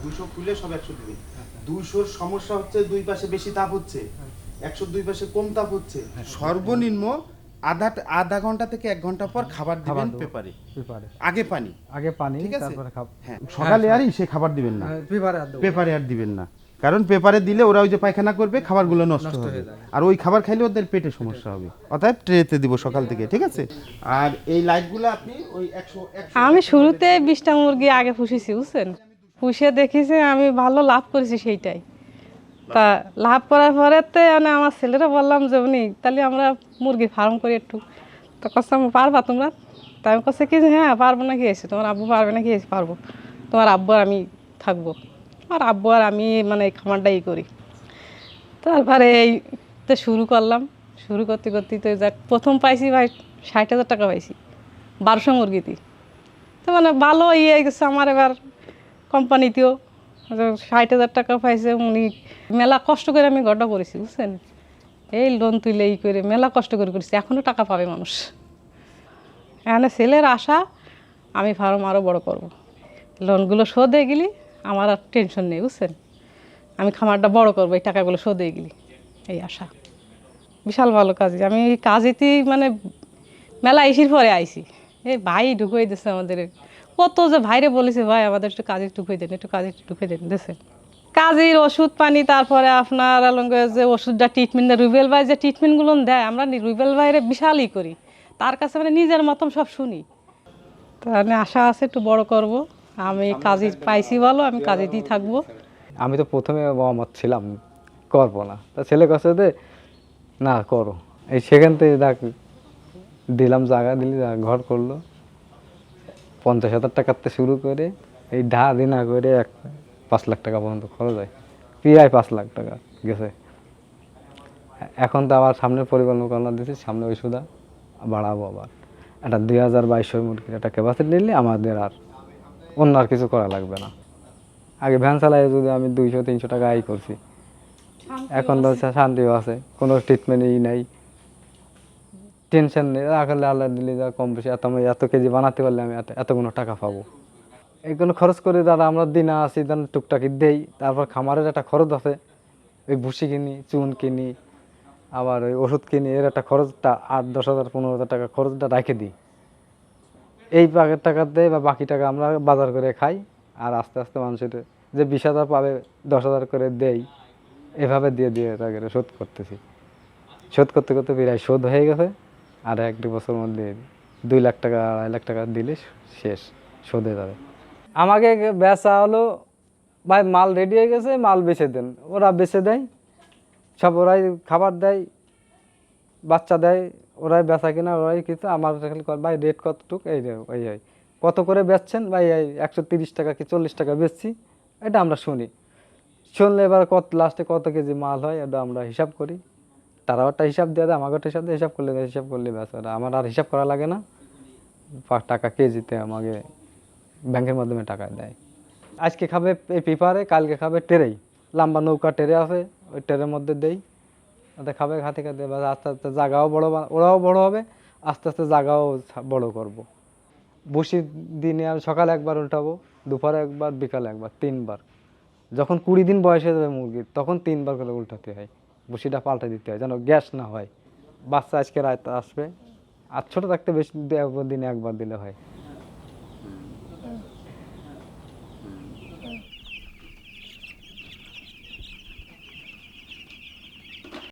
দুশো খুলে সব 100 দিবেন। 200-র সমস্যা হচ্ছে দুই পাশে বেশি তাপ হচ্ছে, 100 দুই পাশে কম তাপ হচ্ছে। সর্বনিম্ন আধা ঘন্টা থেকে 1 ঘন্টা পর খাবার দিবেন পেপারে। আগে পানি, ঠিক আছে? তারপরে খাব। হ্যাঁ, সকালে আর সে খাবার দিবেন না, পেপারে পেপারে আর দিবেন না, কারণ পেপারে দিলে ওরা ওই যে পায়খানা করবে, খাবারগুলো নষ্ট হবে, আর ওই খাবার খাইলে ওদের পেটে সমস্যা হবে। অতএব ট্রেতে দিব সকাল থেকে, ঠিক আছে? আর এই লাইটগুলো আপনি ওই 100 আমি শুরুতে 20টা মুরগি আগে পুষেছি, বুঝছেন? পুষে দেখেছি আমি ভালো লাভ করেছি সেইটাই। তা লাভ করার পরেতে মানে আমার ছেলেরা বললাম যে উনি তাহলে আমরা মুরগি ফার্ম করি একটু। তো কষ্ট পারবা তোমরা? তা আমি কাছে কি হ্যাঁ পারবো না, কি এসে তোমার আব্বু পারবে না, কি এসে পারবো, তোমার আব্বু আর আমি থাকবো, আর আব্বু আর আমি মানে এই খামারটাই করি। তারপরে এই তো শুরু করলাম, শুরু করতে করতে তো যাক প্রথম পাইছি ভাই 60,000 টাকা পাইছি 1200 মুরগিতে। তো মানে ভালো ইয়ে গেছে আমার। এবার কোম্পানিতেও 60,000 টাকা পাইছে উনি। মেলা কষ্ট করে আমি ঘরটা করেছি, বুঝছেন? এই লোন তুলে এই করে মেলা কষ্ট করে করেছি, এখনও টাকা পাবে মানুষ। এখানে ছেলের আশা আমি ফার্ম আরও বড় করব, লোনগুলো শোধ হয়ে গেলি আমার আর টেনশন নেই, বুঝছেন? আমি খামারটা বড় করবো এই টাকাগুলো শোধ হয়ে গেলি, এই আশা। বিশাল ভালো কাজ। আমি এই কাজেতেই মানে মেলা এসির পরে আইছি, এই ভাই ঢুকিয়ে দিচ্ছে আমাদের। কত যে ভাইরে বলেছে ভাই আমাদের একটু কাজে ঢুকিয়ে দেন, একটু কাজে ঢুকিয়ে দেন, দিয়েছে কাজের ওষুধ পানি। তারপরে আপনার যে ওষুধটা ট্রিটমেন্ট রুবেল ভাই যে ট্রিটমেন্টগুলো দেয়, আমরা রুবেল ভাইরে বিশালই করি, তার কাছে মানে নিজের মতন সব শুনি। তাহলে আশা আছে একটু বড় করব। আমি কাজে পাইছি ভালো, আমি কাজেতেই থাকবো। আমি তো প্রথমে অমত ছিলাম, করবো না। তা ছেলে কাছে না করো, এই সেখান থেকে দেখ দিলাম, জায়গা দিলি, ঘর করলো। 50,000 টাকাতে শুরু করে এই দিনা করে 5 লাখ টাকা পর্যন্ত খরচ হয়, প্রায় 5 লাখ টাকা গেছে। এখন তো আবার সামনের পরিকল্পনা দিচ্ছি, সামনে ওই সুদা বাড়াবো আবার। একটা 2200 মুরগির একটা ক্যাপাসিটি নিলে আমাদের আর অন্য আর কিছু করা লাগবে না। আগে ভ্যান চালাই যদি আমি 200-300 টাকা আয় করছি, এখন তো শান্তিও আছে, কোনো ট্রিটমেন্টই নাই, টেনশন নেই। রাখলে আল্লাহ দিলে যা কম বেশি এত কেজি বানাতে পারলে আমি এতগুলো টাকা পাবো। এইগুলো খরচ করে দাদা আমরা দিনা আসি, টুকটাকি দেই। তারপর খামারের একটা খরচ আছে, ওই ভুসি কিনি, চুন কিনি, আবার ওই ওষুধ কিনি, এর একটা খরচটা 8-10,000 15,000 টাকা খরচটা রেখে দিই। এই পাকের টাকা দেয় বা বাকি টাকা আমরা বাজার করে খাই। আর আস্তে আস্তে মানুষের যে 20,000 পাবে 10,000 করে দেই, এভাবে দিয়ে দিয়ে তাকে শোধ করতেছি। শোধ করতে করতে প্রায় শোধ হয়ে গেছে। আর 1-2 বছর মধ্যে 2 লাখ টাকা 2.5 লাখ টাকা দিলে শেষ, শোধ হয়ে যাবে। আমাকে বেচা হলো ভাই, মাল রেডি হয়ে গেছে, মাল বেচে দেন। ওরা বেচে দেয় সব, ওরাই খাবার দেয়, বাচ্চা দেয়, ওরাই বেচা কিনা, ওরাই কিছু। আমার খালি ভাই রেট কতটুক, এই কত করে বেচছেন ভাই, এই 130 টাকা কি 40 টাকা বেচছি, এটা আমরা শুনি। শুনলে এবার লাস্টে কত কেজি মাল হয় এটা আমরা হিসাব করি। তারাও একটা হিসাব দিয়ে দেয়, আমাকে একটা হিসাব দিয়ে, হিসাব করলে ব্যাস, আমার আর হিসাব করা লাগে না। টাকা কেজিতে আমাকে ব্যাংকের মাধ্যমে টাকা দেয়। আজকে খাবে এই পেপারে, কালকে খাবে ট্রেই, লম্বা নৌকা ট্রে আছে, ওই ট্রের মধ্যে দেই, ওদের খাবে খাতে খাতে। আস্তে আস্তে জায়গাও বড়, ওরাও বড় হবে, আস্তে আস্তে জায়গাও বড় করব। বসি দিনে আমি সকালে একবার উল্টাবো, দুপুরে একবার, বিকালে একবার, 3বার। যখন 20 দিন বয়স হয়ে যাবে মুরগির, তখন 3বার করে উল্টাতে হয়, বসিটা পাল্টে দিতে হয় যেন গ্যাস না হয়। বাচ্চা আজকে রাত আসবে, আর ছোটো থাকতে বেশি দিনে একবার দিলে হয়।